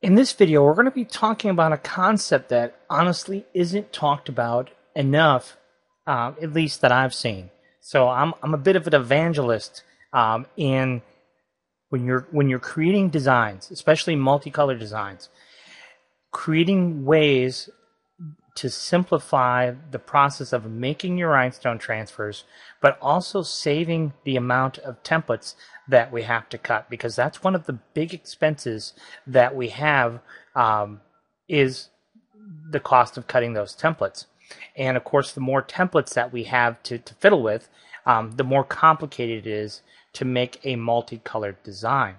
In this video, we're going to be talking about a concept that honestly isn't talked about enough, at least that I've seen. So I'm a bit of an evangelist in when you're creating designs, especially multicolor designs, creating ways to simplify the process of making your rhinestone transfers, but also saving the amount of templates that we have to cut, because that's one of the big expenses that we have, is the cost of cutting those templates. And of course, the more templates that we have to fiddle with, the more complicated it is to make a multicolored design.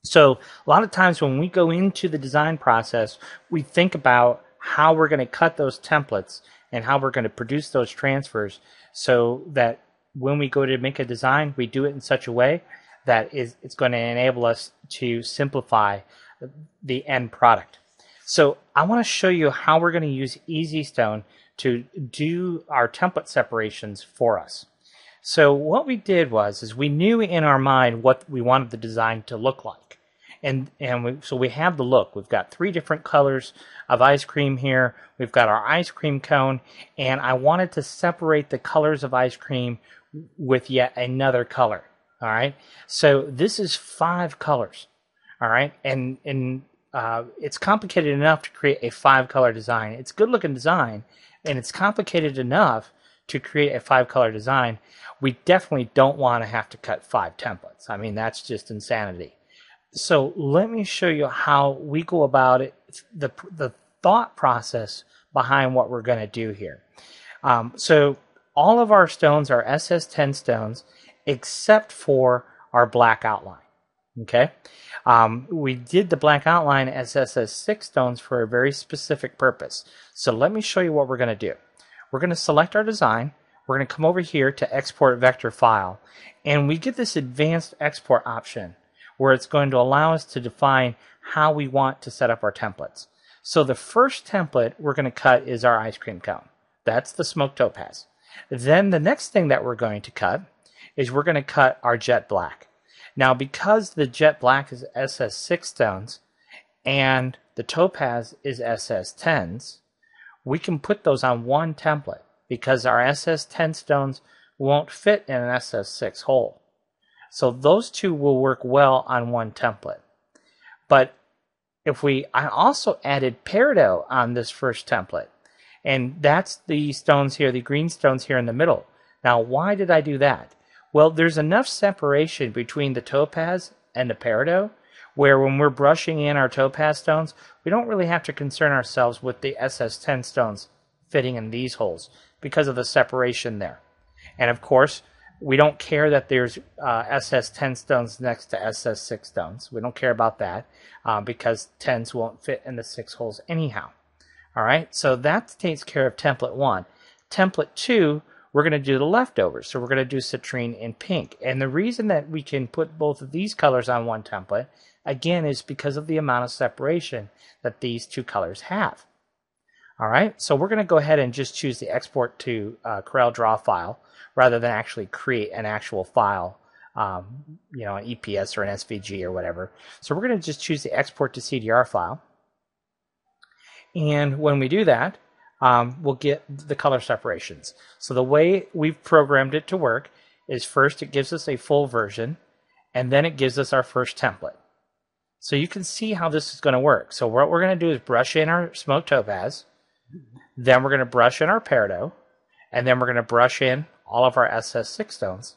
So a lot of times when we go into the design process, we think about how we're going to cut those templates and how we're going to produce those transfers so that when we go to make a design, we do it in such a way that it's going to enable us to simplify the end product. So I want to show you how we're going to use EasyStone to do our template separations for us. So what we did is we knew in our mind what we wanted the design to look like. So we have the look. We've got 3 different colors of ice cream here. We've got our ice cream cone, and I wanted to separate the colors of ice cream with yet another color. All right. So this is 5 colors. All right, and it's complicated enough to create a 5-color design. It's a good-looking design, and it's complicated enough to create a 5-color design. We definitely don't want to have to cut 5 templates. I mean, that's just insanity. So let me show you how we go about it, the thought process behind what we're going to do here. So all of our stones are SS10 stones except for our black outline. Okay, we did the black outline as SS6 stones for a very specific purpose. So let me show you what we're going to do. We're going to select our design. We're going to come over here to export vector file, and we get this advanced export option where it's going to allow us to define how we want to set up our templates. So the first template we're going to cut is our ice cream cone. That's the smoked topaz. Then the next thing that we're going to cut is we're going to cut our jet black. Now, because the jet black is SS6 stones and the topaz is SS10s, we can put those on one template because our SS10 stones won't fit in an SS6 hole. So those two will work well on one template. But I also added peridot on this first template, and that's the stones here, the green stones here in the middle. Now, why did I do that? Well, there's enough separation between the topaz and the peridot where when we're brushing in our topaz stones, we don't really have to concern ourselves with the SS10 stones fitting in these holes because of the separation there. And of course, we don't care that there's SS10 stones next to SS6 stones. We don't care about that because 10s won't fit in the 6 holes anyhow. All right, so that takes care of template 1. Template 2, we're going to do the leftovers. So we're going to do citrine and pink. And the reason that we can put both of these colors on one template, again, is because of the amount of separation that these 2 colors have. All right, so we're going to go ahead and just choose the export to Corel Draw file rather than actually create an actual file, an EPS or an SVG or whatever. So we're going to just choose the export to CDR file. And when we do that, we'll get the color separations. So the way we've programmed it to work is first it gives us a full version, and then it gives us our first template. So you can see how this is going to work. So what we're going to do is brush in our smoked topaz, then we're going to brush in our peridot, and then we're going to brush in all of our SS6 stones.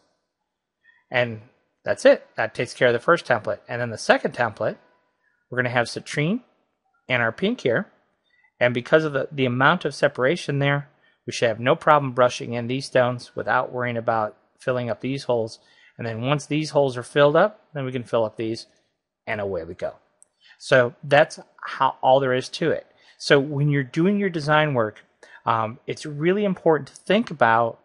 And that's it. That takes care of the first template. And then the second template, we're going to have citrine and our pink here. And because of the amount of separation there, we should have no problem brushing in these stones without worrying about filling up these holes. And then once these holes are filled up, then we can fill up these, and away we go. So that's all there is to it. So when you're doing your design work, it's really important to think about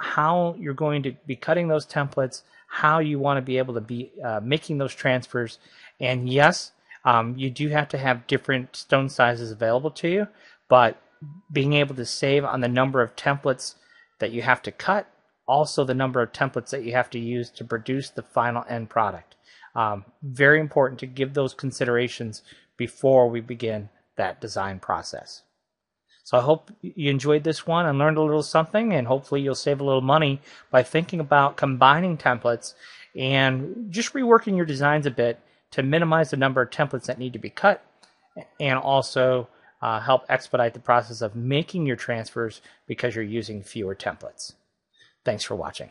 how you're going to be cutting those templates, how you want to be able to be making those transfers. And yes, you do have to have different stone sizes available to you, but being able to save on the number of templates that you have to cut, also the number of templates that you have to use to produce the final end product. Very important to give those considerations before we begin that design process. So I hope you enjoyed this one and learned a little something, and hopefully you'll save a little money by thinking about combining templates and just reworking your designs a bit to minimize the number of templates that need to be cut, and also help expedite the process of making your transfers because you're using fewer templates. Thanks for watching.